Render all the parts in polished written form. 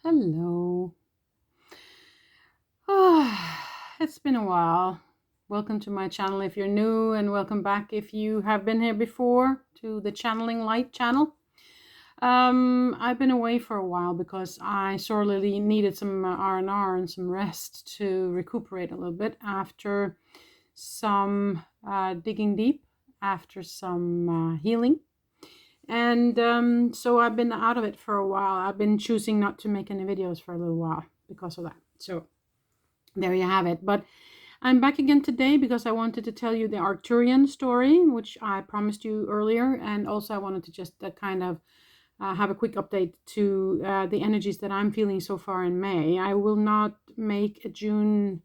Hello. It's been a while. Welcome to my channel if you're new, and welcome back if you have been here before to the Channeling Light channel. I've been away for a while because I sorely needed some R&R and some rest to recuperate a little bit after some digging deep, after some healing. And so I've been out of it for a while. I've been choosing not to make any videos for a little while because of that. So there you have it. But I'm back again today because I wanted to tell you the Arcturian story, which I promised you earlier. And also I wanted to just kind of have a quick update to the energies that I'm feeling so far in May. I will not make a June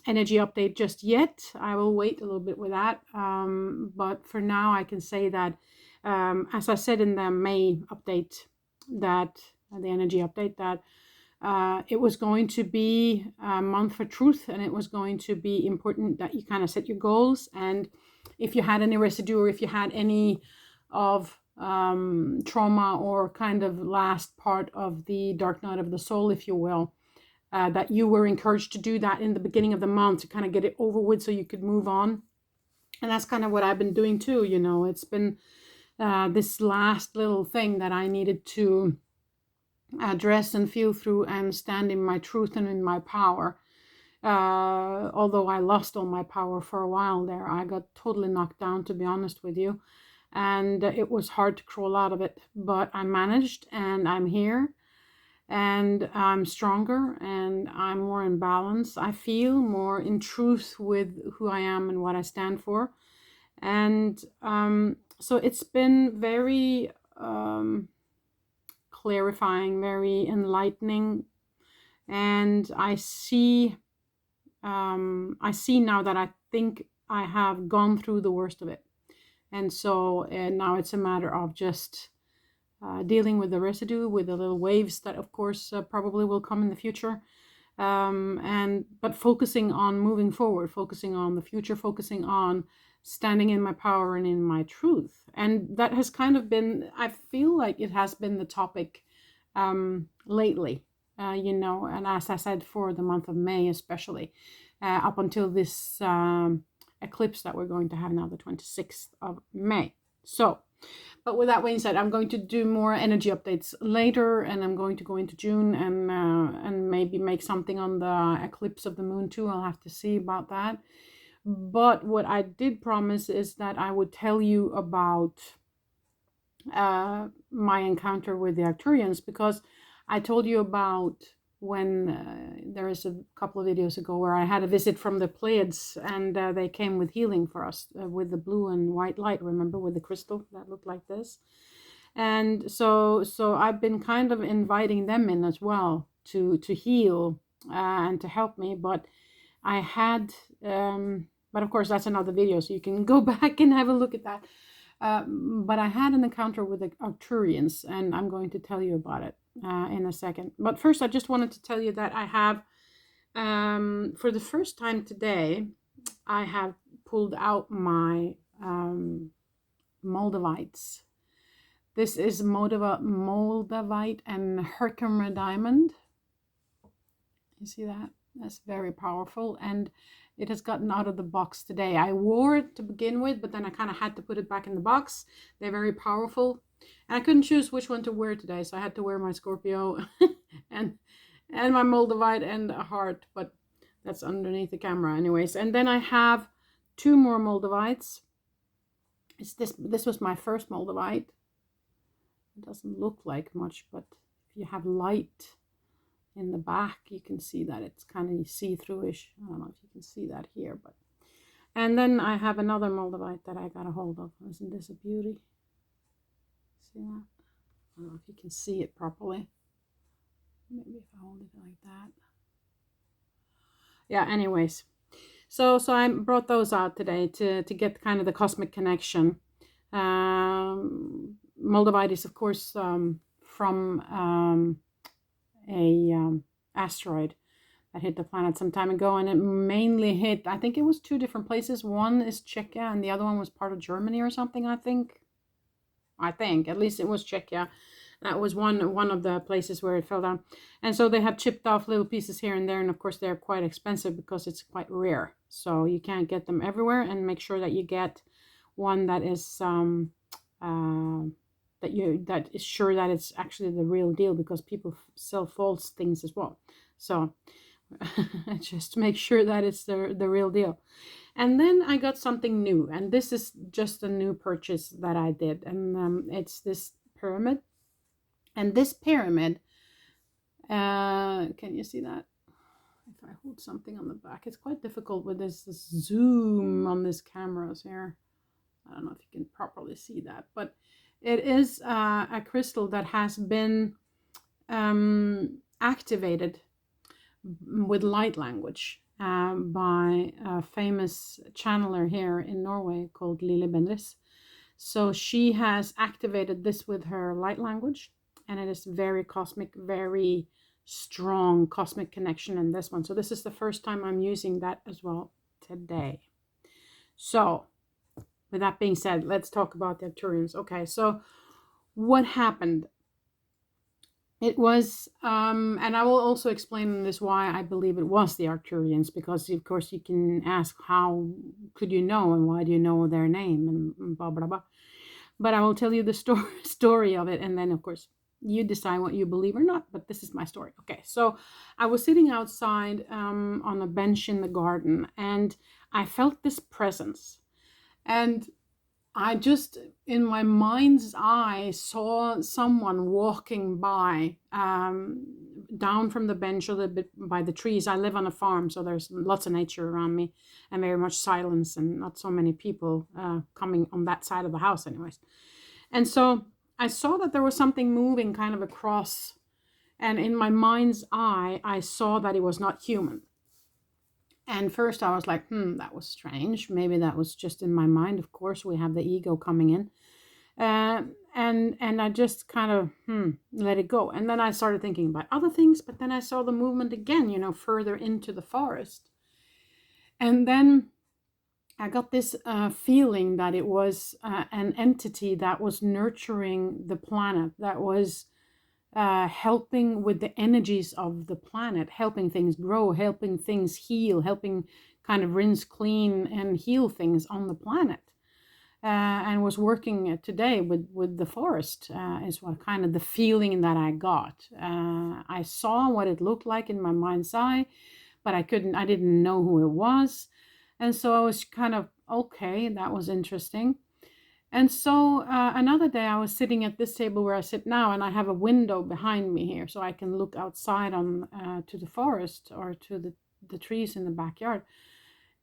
energy update just yet. I will wait a little bit with that. But for now, I can say that, as I said in the May update, that the energy update, that it was going to be a month for truth, and it was going to be important that you kind of set your goals. And if you had any residue, or if you had any of trauma or kind of last part of the dark night of the soul, if you will, that you were encouraged to do that in the beginning of the month to kind of get it over with so you could move on. And that's kind of what I've been doing too. You know, it's been this last little thing that I needed to address and feel through and stand in my truth and in my power. Although I lost all my power for a while there, I got totally knocked down, to be honest with you. And it was hard to crawl out of it, but I managed, and I'm here. And I'm stronger, and I'm more in balance. I feel more in truth with who I am and what I stand for. And so it's been very clarifying, very enlightening. And I see now that I think I have gone through the worst of it. And so now it's a matter of just dealing with the residue, with the little waves that of course probably will come in the future, but focusing on moving forward, focusing on the future, focusing on standing in my power and in my truth. And that has kind of been, I feel like it has been the topic lately, and as I said, for the month of May especially, up until this eclipse that we're going to have now, the 26th of May. So but with that being said, I'm going to do more energy updates later, and I'm going to go into June and maybe make something on the eclipse of the moon too. I'll have to see about that. But what I did promise is that I would tell you about my encounter with the Arcturians, because I told you about when there is a couple of videos ago where I had a visit from the Pleiades, and they came with healing for us with the blue and white light, remember, with the crystal that looked like this. And so I've been kind of inviting them in as well to heal and to help me. But I had but of course that's another video, so you can go back and have a look at that. But I had an encounter with the Arcturians, and I'm going to tell you about it in a second. But first, I just wanted to tell you that I have, for the first time today, I have pulled out my Moldavites. This is Moldavite and Herkimer diamond. You see that? That's very powerful, and it has gotten out of the box today. I wore it to begin with, but then I kind of had to put it back in the box. They're very powerful. And I couldn't choose which one to wear today, so I had to wear my Scorpio and my Moldavite and a heart, but that's underneath the camera anyways. And then I have two more Moldavites. This was my first Moldavite. It doesn't look like much, but if you have light in the back, you can see that it's kind of see-through-ish. I don't know if you can see that here, but and then I have another Moldavite that I got a hold of. Isn't this a beauty? See that? I don't know if you can see it properly. Maybe if I hold it like that. Yeah, anyways. So I brought those out today to get kind of the cosmic connection. Moldavite is, of course, from a asteroid that hit the planet some time ago, and it mainly hit, I think it was two different places. One is Czechia, and the other one was part of Germany or something, I think. At least it was Czechia. That was one of the places where it fell down. And so they have chipped off little pieces here and there, and of course they're quite expensive because it's quite rare. So you can't get them everywhere, and make sure that you get one that is that is sure that it's actually the real deal, because people sell false things as well. So just make sure that it's the real deal. And then I got something new, and this is just a new purchase that I did, and it's this pyramid. And this pyramid, can you see that? If I hold something on the back, it's quite difficult with this zoom on these cameras here. I don't know if you can properly see that, but it is a crystal that has been activated with light language by a famous channeler here in Norway called Lille Bendriss. So she has activated this with her light language, and it is very cosmic, very strong cosmic connection in this one. So this is the first time I'm using that as well today. So with that being said, let's talk about the Arcturians. Okay, so what happened? It was, and I will also explain in this why I believe it was the Arcturians, because of course you can ask, how could you know, and why do you know their name, and blah, blah, blah. But I will tell you the story of it, and then of course you decide what you believe or not, but this is my story. Okay, so I was sitting outside on a bench in the garden, and I felt this presence. And I just, in my mind's eye, saw someone walking by down from the bench a little bit by the trees. I live on a farm, so there's lots of nature around me and very much silence and not so many people coming on that side of the house anyways. And so I saw that there was something moving kind of across, and in my mind's eye, I saw that it was not human. And first I was like, that was strange. Maybe that was just in my mind. Of course, we have the ego coming in. And I just kind of let it go. And then I started thinking about other things, but then I saw the movement again, further into the forest. And then I got this feeling that it was an entity that was nurturing the planet, that was helping with the energies of the planet, helping things grow, helping things heal, helping kind of rinse, clean, and heal things on the planet. And was working today with the forest is what kind of the feeling that I got. I saw what it looked like in my mind's eye, but I didn't know who it was. And so I was kind of, okay, that was interesting. And so another day I was sitting at this table where I sit now, and I have a window behind me here, so I can look outside on to the forest or to the trees in the backyard.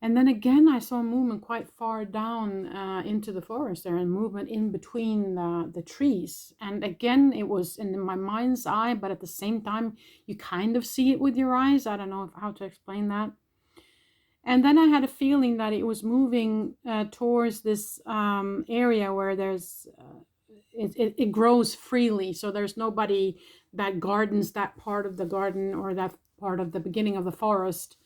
And then again, I saw movement quite far down into the forest there, and movement in between the trees. And again, it was in my mind's eye, but at the same time, you kind of see it with your eyes. I don't know how to explain that. And then I had a feeling that it was moving towards this area where there's, it grows freely. So there's nobody that gardens that part of the garden or that part of the beginning of the forest.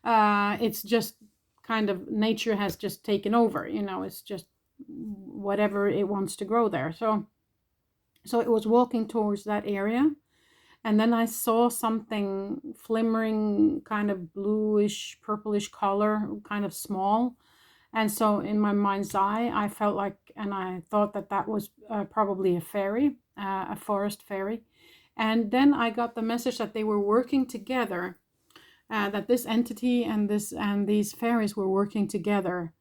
It's just kind of nature has just taken over, it's just whatever it wants to grow there. So it was walking towards that area. And then I saw something flimmering, kind of bluish, purplish color, kind of small. And so in my mind's eye, I felt like, and I thought that was probably a fairy, a forest fairy. And then I got the message that they were working together, that this entity and these fairies were working together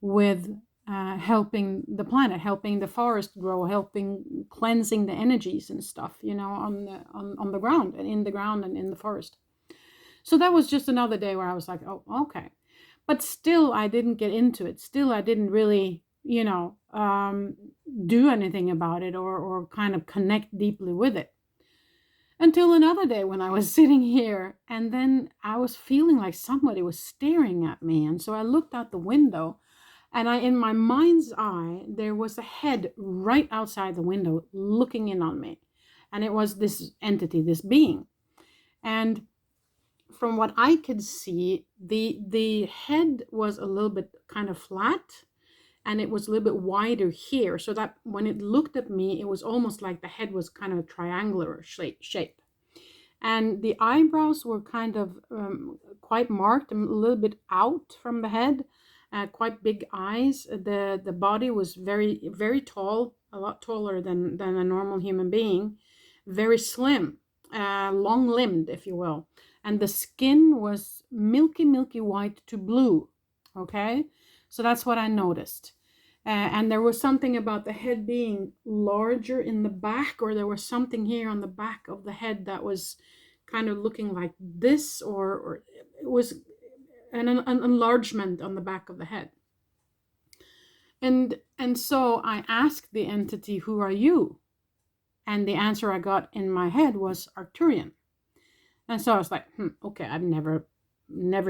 with helping the planet, helping the forest grow, helping cleansing the energies and stuff, on the ground and in the ground and in the forest. So that was just another day where I was like, oh, okay. But still, I didn't get into it. Still, I didn't really, do anything about it or kind of connect deeply with it. Until another day when I was sitting here, and then I was feeling like somebody was staring at me. And so I looked out the window, and in my mind's eye, there was a head right outside the window looking in on me. And it was this entity, this being. And from what I could see, the head was a little bit kind of flat, and it was a little bit wider here, so that when it looked at me, it was almost like the head was kind of a triangular shape. And the eyebrows were kind of quite marked, a little bit out from the head, quite big eyes. The body was very, very tall, a lot taller than a normal human being, very slim, long-limbed, if you will. And the skin was milky, milky white to blue, okay? So that's what I noticed. And there was something about the head being larger in the back, or there was something here on the back of the head that was kind of looking like this, or it was an enlargement on the back of the head. And so I asked the entity, who are you? And the answer I got in my head was Arcturian. And so I was like, okay, I've never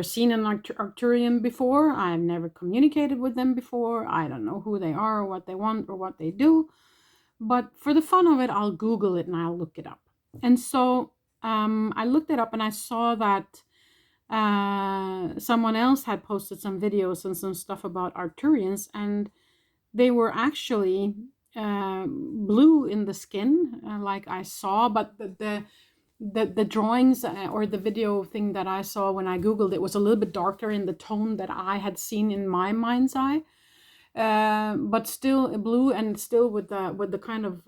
seen an Arcturian before. I've never communicated with them before. I don't know who they are or what they want or what they do. But for the fun of it, I'll Google it and I'll look it up. And so I looked it up and I saw that someone else had posted some videos and some stuff about Arcturians, and they were actually blue in the skin, like I saw, but the drawings or the video thing that I saw when I Googled it was a little bit darker in the tone that I had seen in my mind's eye, but still blue, and still with the kind of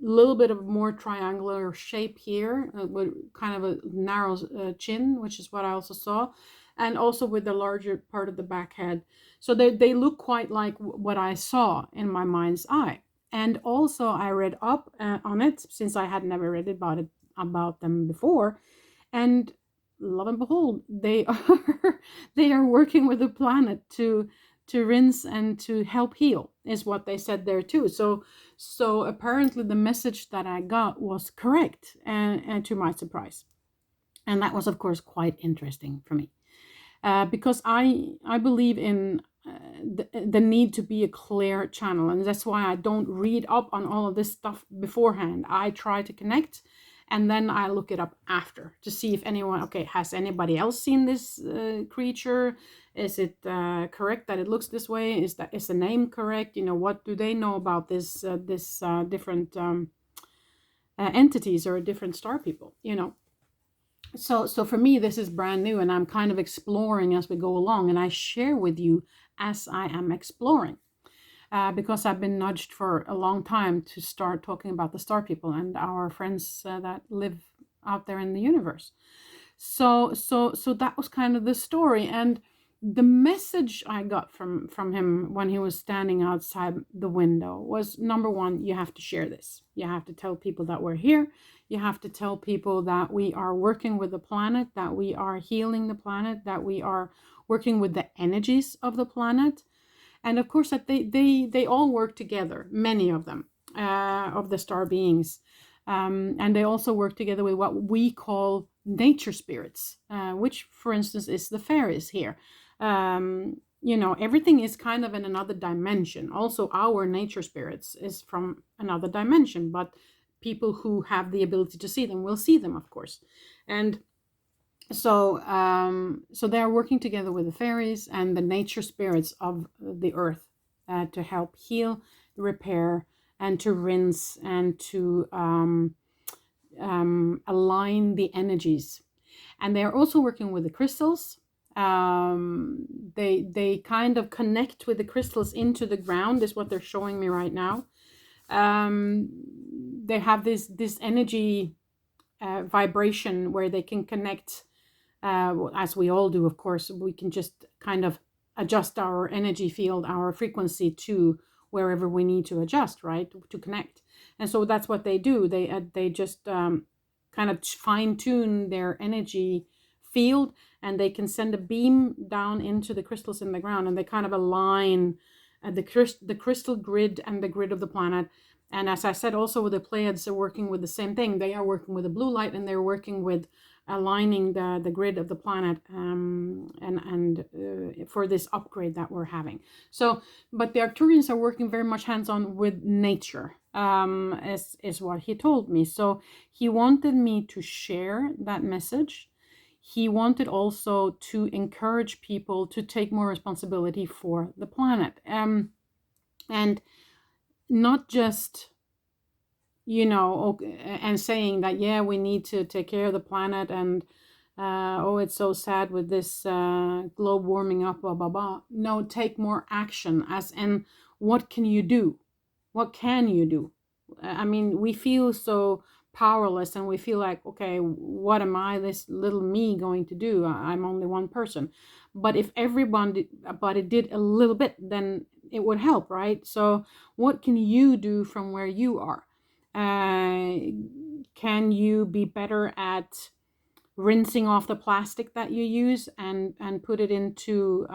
little bit of more triangular shape here, with kind of a narrow chin, which is what I also saw, and also with the larger part of the back head. So they look quite like what I saw in my mind's eye. And also I read up on it, since I had never read about them before, and lo and behold, they are working with the planet to rinse and to help heal, is what they said there too. So apparently the message that I got was correct, and to my surprise. And that was, of course, quite interesting for me, because I believe in the need to be a clear channel, and that's why I don't read up on all of this stuff beforehand. I try to connect, and then I look it up after to see if anyone, has anybody else seen this creature? Is it correct that it looks this way? Is the name correct? What do they know about this different entities or different star people? So for me, this is brand new, and I'm kind of exploring as we go along, and I share with you as I am exploring, because I've been nudged for a long time to start talking about the star people and our friends that live out there in the universe. So that was kind of the story, and the message I got from him when he was standing outside the window was, number one, you have to share this. You have to tell people that we're here. You have to tell people that we are working with the planet, that we are healing the planet, that we are working with the energies of the planet. And of course that they all work together, many of them, of the star beings. And they also work together with what we call nature spirits, which, for instance, is the fairies here. Everything is kind of in another dimension. Also, our nature spirits is from another dimension, but people who have the ability to see them will see them, of course. And so they are working together with the fairies and the nature spirits of the earth to help heal, repair, and to rinse and to align the energies. And they are also working with the crystals. They kind of connect with the crystals into the ground, is what they're showing me right now. They have this energy vibration where they can connect, as we all do, of course. We can just kind of adjust our energy field, our frequency to wherever we need to adjust, right, to connect. And so that's what they do. They just kind of fine tune their energy field, and they can send a beam down into the crystals in the ground, and they kind of align the crystal grid and the grid of the planet. And as I said, also with the Pleiades, they're working with the same thing. They are working with the blue light, and they're working with aligning the grid of the planet, and for this upgrade that we're having. So, but the Arcturians are working very much hands-on with nature, is what he told me. So he wanted me to share that message. he wanted also to encourage people to take more responsibility for the planet, and not just, and saying that, yeah, we need to take care of the planet, and oh, it's so sad with this globe warming up, blah blah blah. No, take more action, as in, what can you do? What can you do? I mean, we feel so powerless, and we feel like, okay, what am I, this little me, going to do? I'm only one person. But if everybody did a little bit, then it would help, right? So what can you do from where you are? Can you be better at rinsing off the plastic that you use and put it into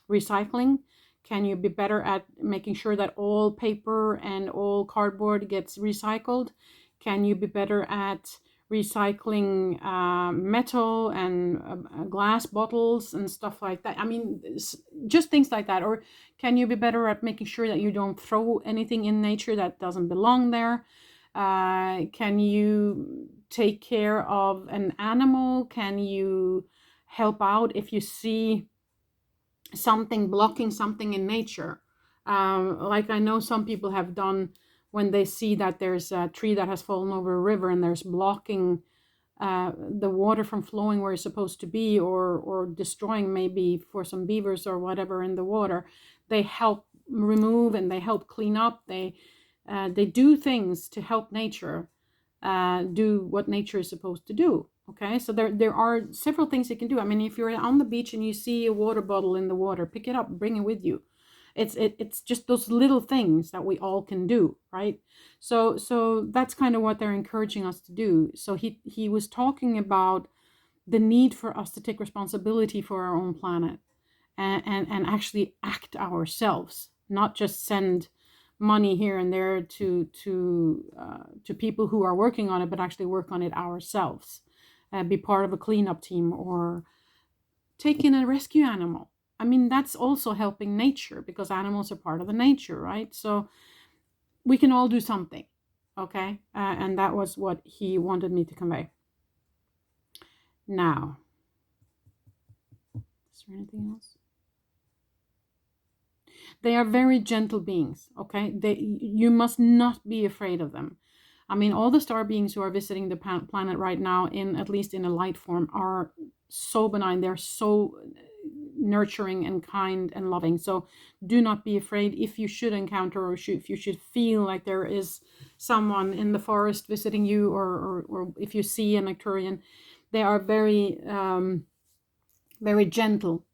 recycling? Can you be better at making sure that all paper and all cardboard gets recycled? Can you be better at recycling metal and glass bottles and stuff like that? I mean, just things like that. Or can you be better at making sure that you don't throw anything in nature that doesn't belong there? Can you take care of an animal? Can you help out if you see something blocking something in nature? Like I know some people have done when they see that there's a tree that has fallen over a river and there's blocking the water from flowing where it's supposed to be, or destroying, maybe for some beavers or whatever in the water. They help remove and they help clean up. They do things to help nature do what nature is supposed to do. Okay, so there are several things you can do. I mean, if you're on the beach and you see a water bottle in the water, pick it up, bring it with you. It's just those little things that we all can do, right? So that's kind of what they're encouraging us to do. So he was talking about the need for us to take responsibility for our own planet, and actually act ourselves, not just send money here and there to people who are working on it, but actually work on it ourselves. Be part of a cleanup team, or take in a rescue animal. I mean, that's also helping nature, because animals are part of the nature, right? So we can all do something, okay? And that was what he wanted me to convey. Now, is there anything else? They are very gentle beings, okay? You must not be afraid of them. I mean, all the star beings who are visiting the planet right now, at least in a light form, are so benign. They're so nurturing and kind and loving. So do not be afraid. If you should encounter, or if you should feel like there is someone in the forest visiting you, or if you see an Arcturian, they are very, very gentle.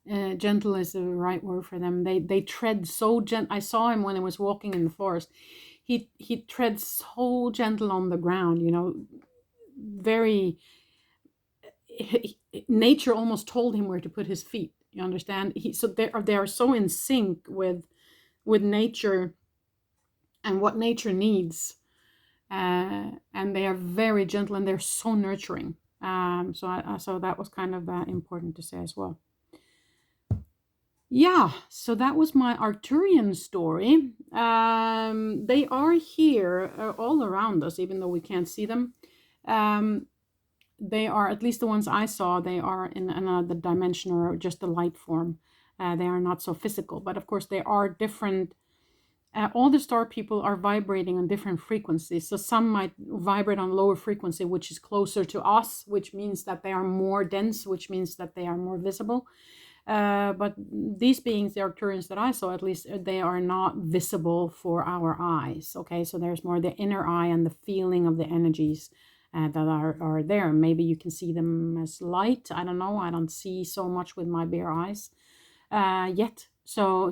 Gentle is the right word for them. They tread so gentle. I saw him when I was walking in the forest. He treads so gentle on the ground, very, nature almost told him where to put his feet. You understand? So they are so in sync with nature and what nature needs, and they are very gentle, and they're so nurturing. So that was kind of important to say as well. Yeah, so that was my Arcturian story. They are here all around us, even though we can't see them. They are, at least the ones I saw, they are in another dimension, or just a light form. They are not so physical, but of course they are different. All the star people are vibrating on different frequencies. So some might vibrate on lower frequency, which is closer to us, which means that they are more dense, which means that they are more visible. But these beings, the Arcturians that I saw, at least, they are not visible for our eyes. Okay, so there's more the inner eye and the feeling of the energies that are there. Maybe you can see them as light. I don't know. I don't see so much with my bare eyes yet. So,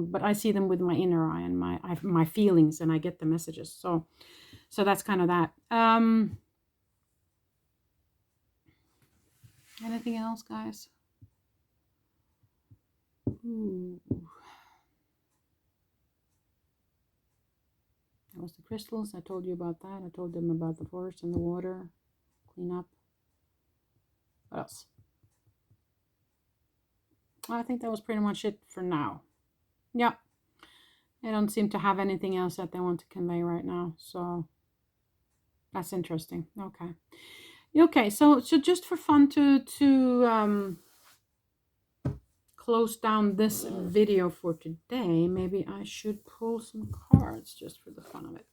but I see them with my inner eye and my feelings, and I get the messages. So that's kind of that. Anything else, guys? Ooh. That was the crystals. I told you about that. I told them about the forest and the water. Clean up. What else? I think that was pretty much it for now. Yeah. They don't seem to have anything else that they want to convey right now. So that's interesting. Okay. Okay, so just for fun to close down this video for today, maybe I should pull some cards just for the fun of it.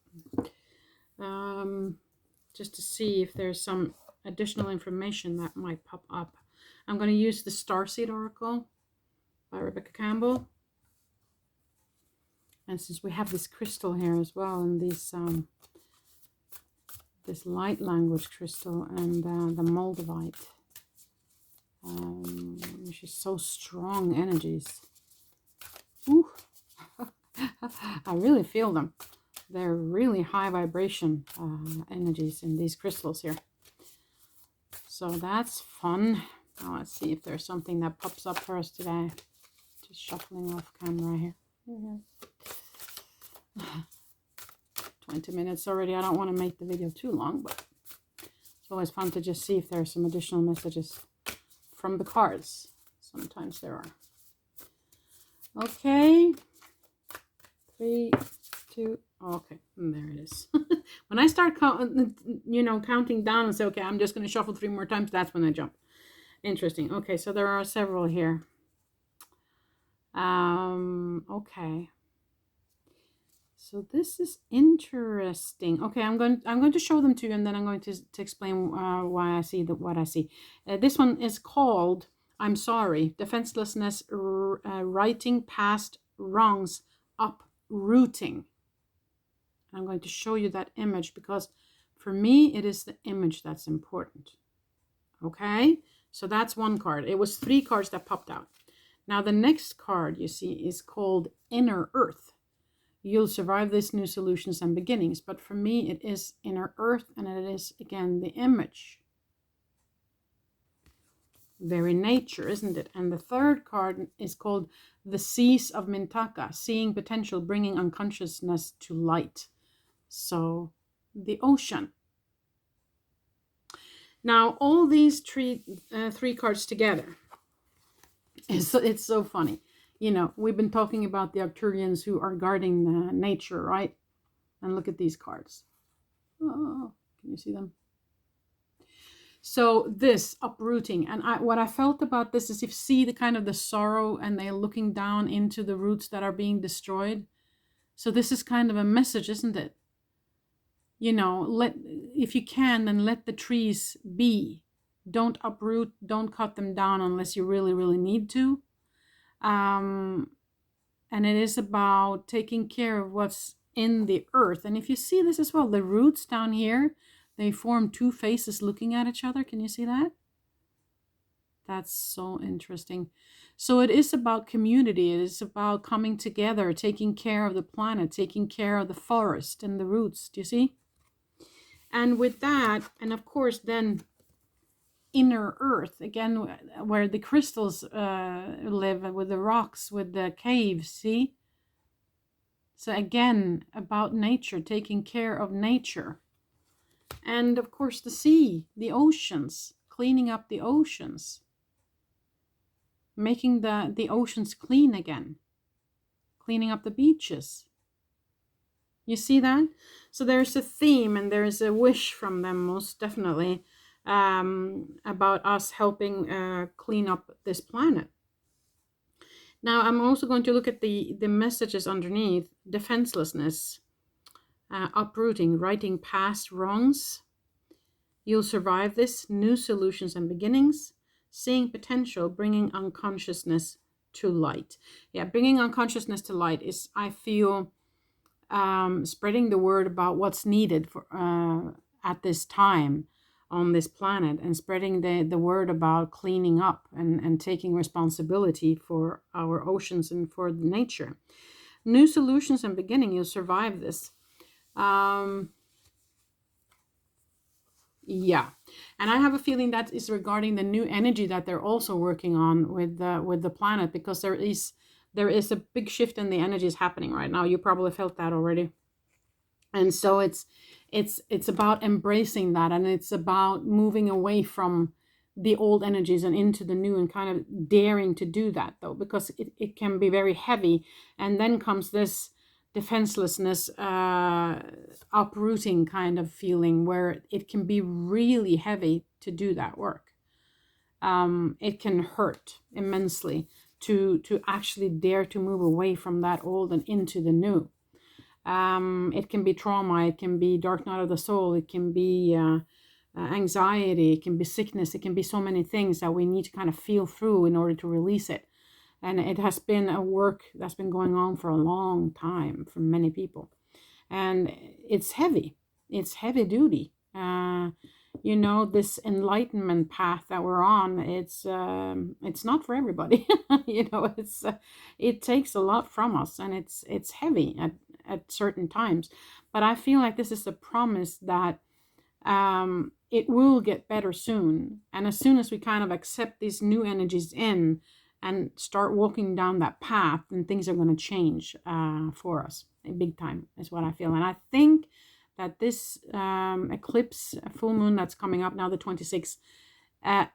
Just to see if there's some additional information that might pop up. I'm going to use the Starseed Oracle by Rebecca Campbell. And since we have this crystal here as well, and these this light language crystal and the moldavite, which is so strong energies. Ooh. I really feel them. They're really high vibration energies in these crystals here. So that's fun. Now let's see if there's something that pops up for us today. Just shuffling off camera here. 20 minutes already. I don't want to make the video too long, but it's always fun to just see if there are some additional messages from the cards. Sometimes there are. Okay. 3, 2, okay, and there it is. When I start counting down and say, okay, I'm just going to shuffle 3 more times, that's when I jump. Interesting. Okay, so there are several here. Okay. So this is interesting. Okay, I'm going to show them to you, and then I'm going to explain why I see what I see. This one is called "I'm Sorry: Defenselessness, Writing Past Wrongs, Uprooting." I'm going to show you that image because for me it is the image that's important. Okay, so that's one card. It was 3 cards that popped out. Now the next card you see is called Inner Earth. You'll survive this, new solutions and beginnings. But for me it is Inner Earth, and it is again the image. Very nature, isn't it? And the third card is called The Seas of Mintaka, Seeing Potential, Bringing Unconsciousness to Light. So the ocean. Now all these three cards together, it's so funny. You know, we've been talking about the Arcturians who are guarding nature, right? And look at these cards. Oh, can you see them? So this uprooting, and what I felt about this is, if you see the kind of the sorrow, and they're looking down into the roots that are being destroyed. So this is kind of a message, isn't it? You know, if you can, then let the trees be. Don't uproot, don't cut them down unless you really, really need to. And it is about taking care of what's in the earth. And if you see this as well, the roots down here, they form 2 faces looking at each other. Can you see that? That's so interesting. So it is about community. It is about coming together, taking care of the planet, taking care of the forest and the roots. Do you see? And with that, and of course then Inner Earth, again, where the crystals live, with the rocks, with the caves, see? So again, about nature, taking care of nature. And of course the sea, the oceans, cleaning up the oceans. Making the oceans clean again. Cleaning up the beaches. You see that? So there's a theme and there's a wish from them, most definitely, about us helping clean up this planet. Now I'm also going to look at the messages underneath. Defenselessness, uprooting, righting past wrongs. You'll survive this, new solutions and beginnings. Seeing potential, bringing unconsciousness to light. Yeah, bringing unconsciousness to light is, I feel, spreading the word about what's needed for at this time on this planet, and spreading the word about cleaning up and taking responsibility for our oceans and for nature. New solutions and beginning, you'll survive this. Yeah, and I have a feeling that is regarding the new energy that they're also working on with the planet, because there is a big shift in the energies happening right now. You probably felt that already. And so it's about embracing that, and it's about moving away from the old energies and into the new, and kind of daring to do that, though, because it can be very heavy. And then comes this defenselessness, uprooting kind of feeling, where it can be really heavy to do that work. It can hurt immensely to actually dare to move away from that old and into the new. It can be trauma, it can be dark night of the soul, it can be anxiety, it can be sickness, it can be so many things that we need to kind of feel through in order to release it. And it has been a work that's been going on for a long time for many people. And it's heavy. It's heavy duty. You know, this enlightenment path that we're on, it's not for everybody. You know, it takes a lot from us, and it's heavy at certain times. But I feel like this is a promise that it will get better soon. And as soon as we kind of accept these new energies in and start walking down that path, then things are going to change for us big time, is what I feel. And I think that this eclipse, full moon that's coming up now, the 26th,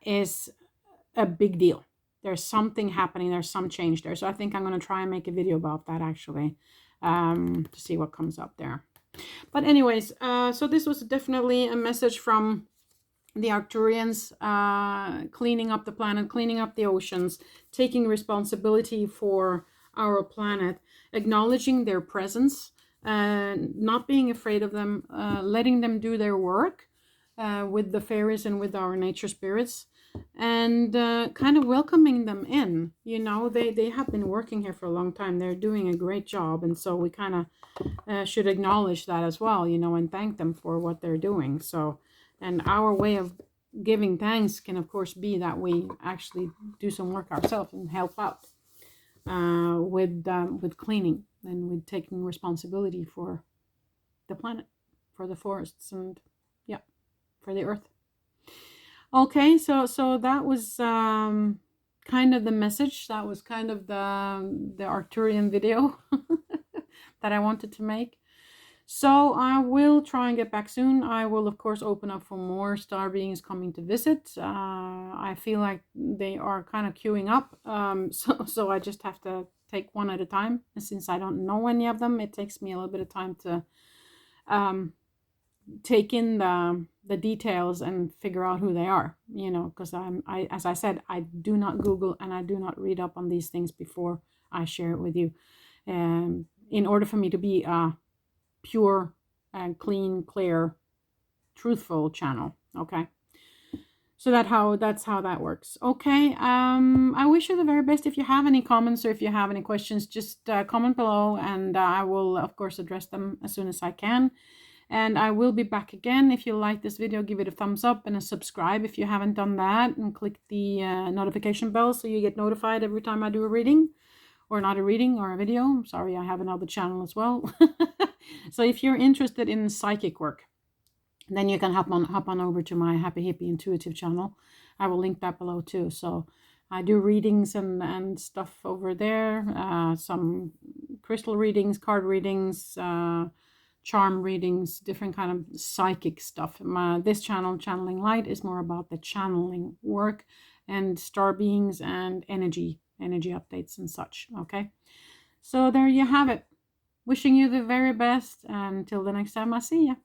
is a big deal. There's something happening. There's some change there. So I think I'm going to try and make a video about that, actually, to see what comes up there. But anyways, so this was definitely a message from the Arcturians, cleaning up the planet, cleaning up the oceans, taking responsibility for our planet, acknowledging their presence, not being afraid of them, letting them do their work with the fairies and with our nature spirits, and kind of welcoming them in. You know, they have been working here for a long time. They're doing a great job, and so we kind of should acknowledge that as well, you know, and thank them for what they're doing. So, and our way of giving thanks can, of course, be that we actually do some work ourselves and help out with cleaning and with taking responsibility for the planet, for the forests, and yeah, for the earth. Okay, so that was kind of the message. That was kind of the Arcturian video that I wanted to make. So I will try and get back soon. I will, of course, open up for more star beings coming to visit. I feel like they are kind of queuing up. So I just have to take one at a time. And since I don't know any of them, it takes me a little bit of time to take in the details and figure out who they are, you know, because as I said, I do not Google and I do not read up on these things before I share it with you. In order for me to be pure and clean, clear, truthful channel. Okay, so that's how that works. Okay, I wish you the very best. If you have any comments or if you have any questions, just comment below, and I will, of course, address them as soon as I can. And I will be back again. If you like this video, give it a thumbs up and a subscribe if you haven't done that, and click the notification bell so you get notified every time I do a reading, or not a reading, or a video. I'm sorry, I have another channel as well. So if you're interested in psychic work, then you can hop on over to my Happy Hippe Intuitive channel. I will link that below too. So I do readings and stuff over there. Some crystal readings, card readings, charm readings, different kind of psychic stuff. This channel, Channeling Light, is more about the channeling work and star beings and energy updates and such. Okay, so there you have it. Wishing you the very best, and until the next time I see you.